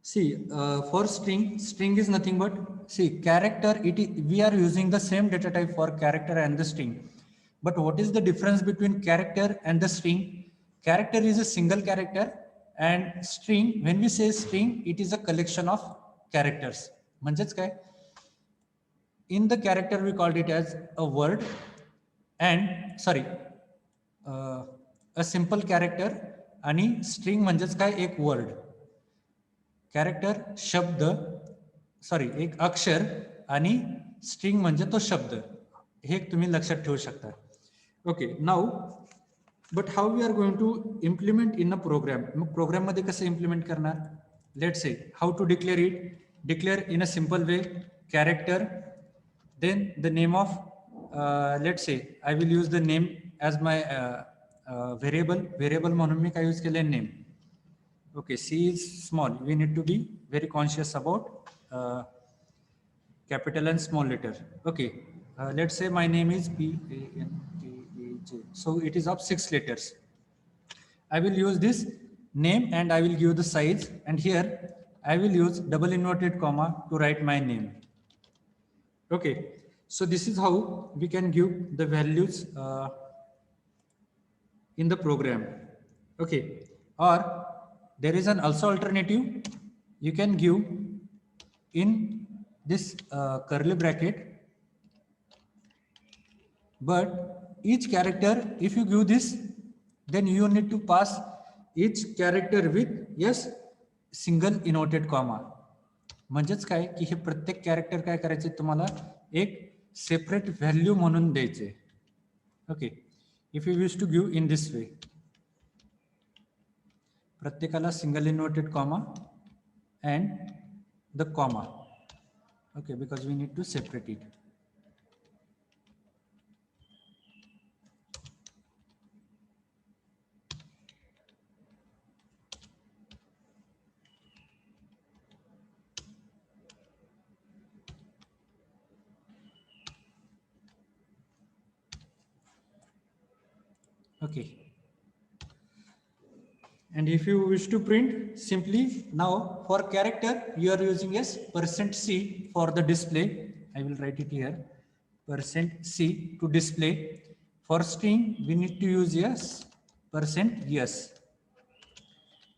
See, for string is nothing but, see, character, we are using the same data type for character and the string. But what is the difference between character and the string? Character is a single character, and string, when we say string, it is a collection of characters. म्हणजेच काय, in the character we called it as a word, and sorry, a simple character, आणि string म्हणजेच काय, एक word. Character शब्द, sorry, एक अक्षर, आणि स्ट्रिंग म्हणजे तो शब्द. हे तुम्ही लक्षात ठेवू शकता. Okay, now but how we are going to implement in a program. मग प्रोग्राम मध्ये कसं इम्प्लिमेंट करणार? Let's say how to declare it. Declare in a simple way character, then the name of, let's say I will use the name as my variable म्हणून मी काय use केले, name. Okay, C is small. We need to be very conscious about capital and small letter. Okay, let's say my name is P-A-N-T-A-J. So it is of 6 letters. I will use this name and I will give the size. And here I will use double inverted comma to write my name. Okay, so this is how we can give the values in the program. Okay, or there is an also alternative. You can give in this curly bracket, but each character, if you give this, then you need to pass each character with yes single inverted comma. म्हणजेच काय की हे प्रत्येक character काय करायचे, तुम्हाला एक separate value म्हणून द्यायचे. Okay, if you wish to give in this way, प्रत्येकाला single inverted comma and the comma. Okay, because we need to separate it. Okay, and if you wish to print, simply now for character you are using yes %C for the display. I will write it here, %C to display. For string we need to use yes %S.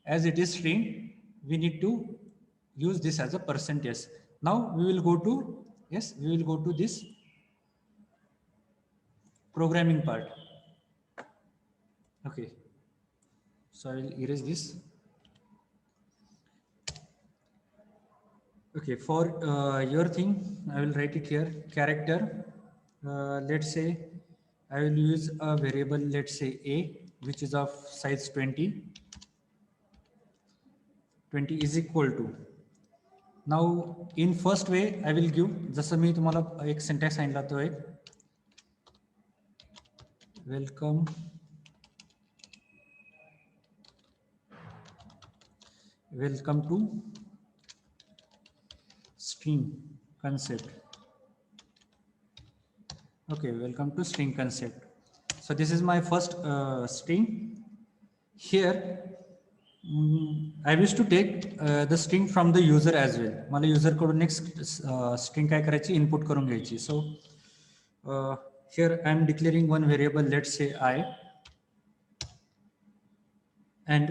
As it is string, we need to use this as a %S. Now we will go to this programming part. Okay, so I will erase this. Okay, for your thing, I will write it here. Character, let's say I will use a variable, let's say A, which is of size 20. 20 is equal to. Now in first way I will give, जसं मी तुम्हाला एक syntax सांगितला तो एक, welcome to string concept. Okay, welcome to string concept. So this is my first string. Here I wish to take the string from the user as well. मला user कडून एक string काय करायची, input करून घ्यायची. So here I am declaring one variable, let's say I, and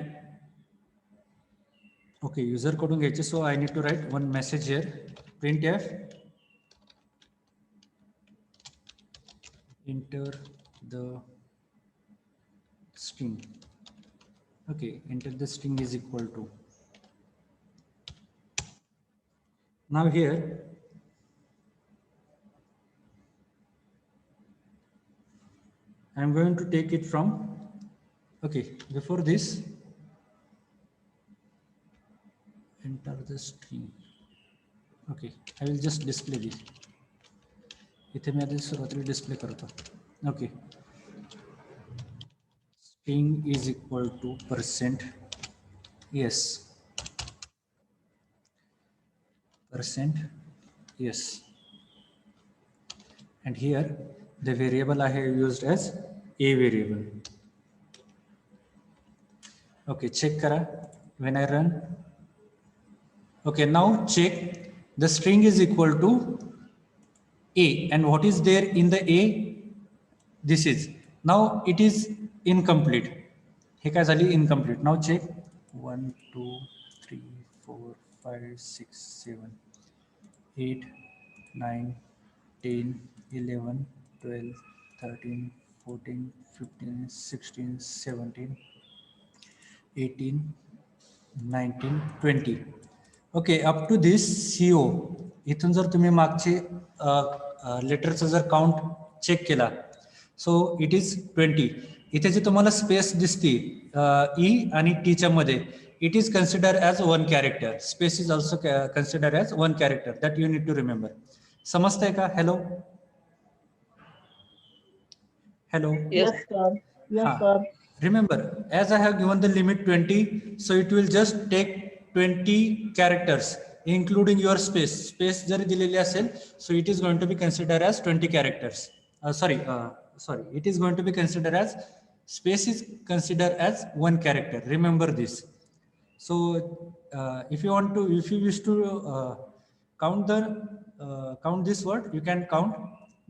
okay, user कडून घ्यायचे. So I need to write one message here, printf enter the string. Okay, enter the string is equal to. Now here I am going to take it from, okay, before this enter the string. Okay, I will just display this. इथे मी आधी सुरुवातीला display करतो. Okay, string is equal to %yes, %yes, and here the variable I have used as a variable. Okay, check kara when I run. Okay, now check the string is equal to A, and what is there in the A? This is, now it is incomplete. हे काय झाली? Incomplete. Now check 1 2 3 4 5 6 7 8 9 10 11 12 13 14 15 16 17 18 19 20. Okay, up to this CO. इथून जर तुम्ही मागचे लेटरचा जर count check केला, so it is 20. इथे जे तुम्हाला स्पेस दिसते E आणि Tच्या मध्ये, it is consider as one character. Space is also consider as one character. That you need to remember. समजतंय का? Hello hello. Yes, sir. Yes, sir. Remember, as I have given the limit 20, so it will just take 20 characters, including your space. Space जर दिलेली असेल, so it is going to be considered as 20 characters. Sorry, it is going to be considered as, space is considered as one character. Remember this. So if you wish to count this word, you can count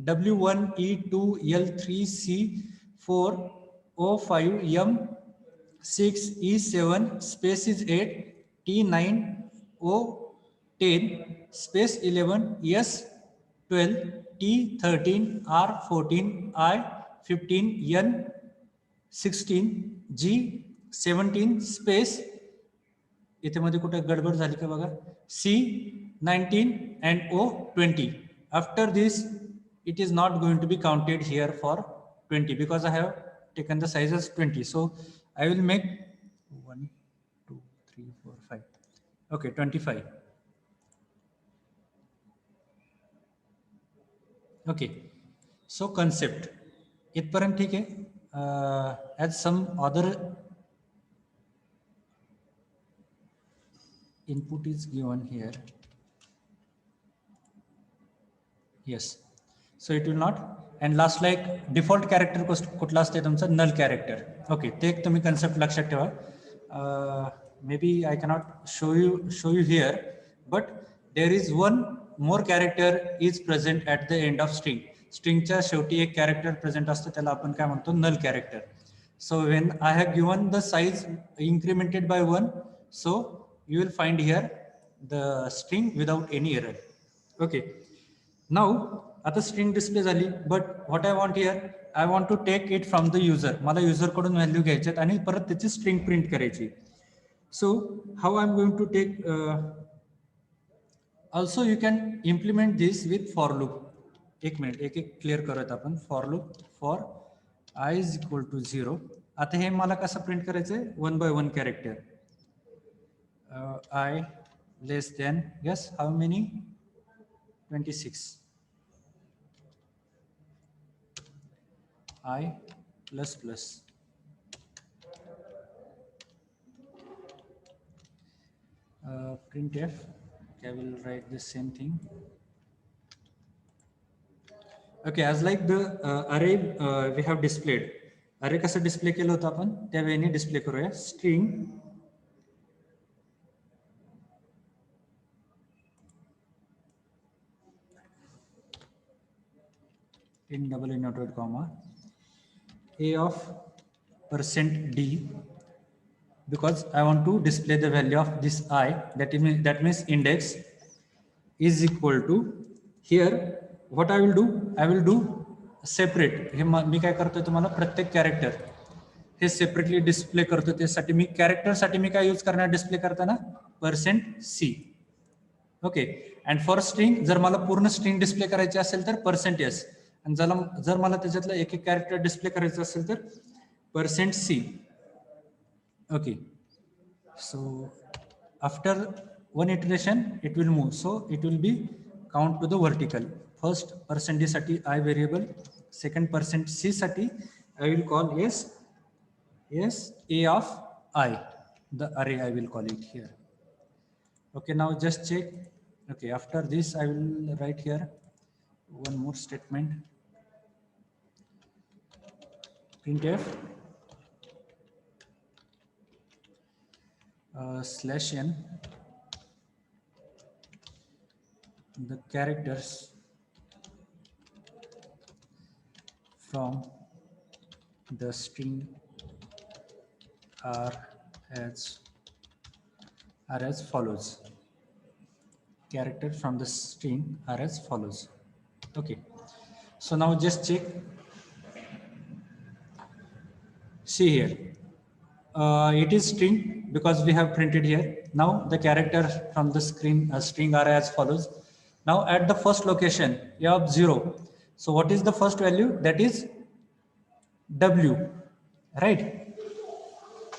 W1 E2 L3 C4 O5 M6 E7 space is 8 T9 O10 space 11 S12 T13 R14 I15 N16 G17 space, इथे मध्ये कुठे गडबड झाली का बघा, C19 and O20. After this, it is not going to be counted here for 20 because I have taken the size as 20. So I will make 1 2 3 4 5. Okay, 25. Okay, so concept इथपर्यंत ठीक आहे. As some other input is given here. Yes, so it will not. And last, like default character कुठला असते तुमचा? null character. Okay, ते एक तुम्ही concept लक्षात ठेवा. Maybe I cannot show you here, but there is one more character is present at the end of string. Stringच्या शेवटी एक character present असतो, त्याला आपण काय म्हणतो? null character. So when I have given the size incremented by 1, so you will find here the string without any error. Okay, now आता string display झाली, but what I want here, I want to take it from the user. मला user कडून value घ्यायच्यात आणि परत त्याची string print करायची. So how I am going to take, also you can implement this with for loop. एक minute, एक एक क्लिअर करत आपण. For loop for i is equal to 0. आता हे मला कसं प्रिंट करायचंय? 1 by 1 character. I less than, yes, how many? 26. I plus plus. Printf, I will write the same thing. Okay, as like the array we have displayed. Array कसा display केलं होतं आपण, त्या वेळी डिस्प्ले करूया. String in double inverted comma a of %d, because I want to display the value of this I, that means index is equal to, here what I will do separate. हे मी काय करतोय, तुम्हाला प्रत्येक character हे separately display करतो. त्यासाठी मी character साठी मी काय use करणार display करताना? %c. Okay, and for string जर मला पूर्ण स्ट्रिंग डिस्प्ले करायची असेल तर %s, आणि जर मला त्याच्यातलं एक एक कॅरेक्टर डिस्प्ले करायचं असेल तर %c. Okay, so after one iteration it will move, so it will be count to the vertical. First %d साठी I variable, second %c साठी I will call yes a of I, the array I will call it here. Okay, now just check. Okay, after this I will write here one more statement. Printf /n the characters from the string are as follows. Characters from the string are as follows. Okay. So now just check. See here. It is string because we have printed here. Now the characters from the string are as follows. Now at the first location, a of 0. So what is the first value? That is W, right?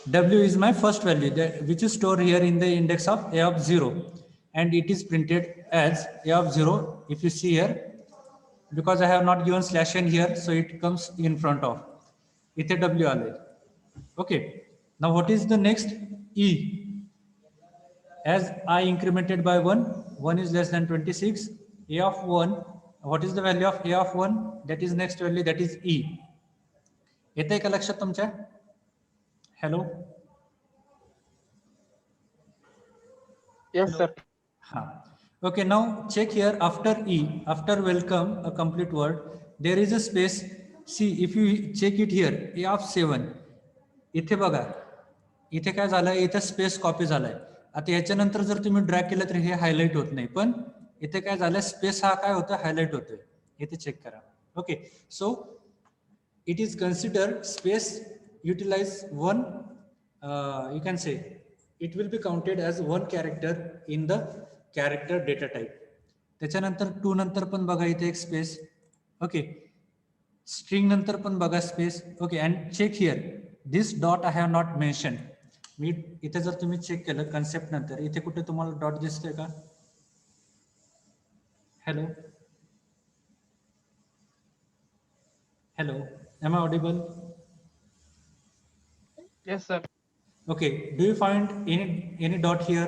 W is my first value, which is stored here in the index of a of 0. And it is printed as a of 0. If you see here, because I have not given slash n here, so it comes in front of. Ithe W आले. Okay. Now what is the next? E. As I incremented by 1, 1 is less than 26. A of 1, what is the value of A of 1? That is next value, that is E. येते का लक्षात तुमच्या? Hello? Yes, sir. Okay, now check here after E, after welcome, a complete word, there is a space. See, if you check it here, A of 7, इथे बघा, इथे काय झालंय, इथे स्पेस कॉपी झालाय. आता याच्यानंतर जर तुम्ही ड्रॅग केलं तर हे हायलाइट होत नाही, पण इथे काय झालंय, स्पेस हा काय होतं, हायलाइट होतोय. इथे चेक करा. Okay, so it is considered space utilize one, you can say it will be counted as one character in the character data type. त्याच्यानंतर 2 नंतर पण बघा इथे एक स्पेस. ओके, स्ट्रिंग नंतर पण बघा space. Okay, and check here this dot I have not mention. मी इथे जर तुम्ही चेक केलं कन्सेप्ट नंतर इथे कुठे तुम्हाला डॉट दिसतोय का? Hello hello, am I audible? Yes, sir. Okay, do you find any dot here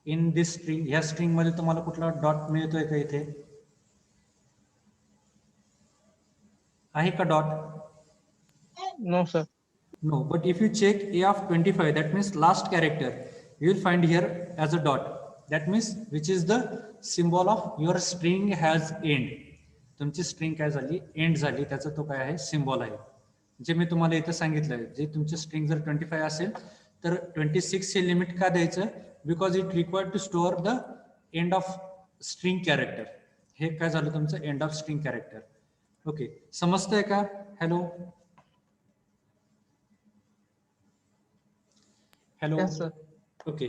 in this string? या स्ट्रिंग मध्ये तुम्हाला कुठला डॉट मिळतोय का इथे? आहे का dot? No, sir. No, but if you check A of 25, that means last character, you will find here as a dot. That means which is the symbol of your string has end. तुमची string काय झाली, and झाली, त्याचा तो काय आहे, symbol आहे. जे मी तुम्हाला इथं सांगितलंय, जे तुमची स्ट्रिंग जर 25 असेल तर 26 चे लिमिट का द्यायचं? Because it required to store the end of string character. हे काय झालं तुमचं end of string character. Okay, समजतंय का? Hello hello. Yes, sir. Okay,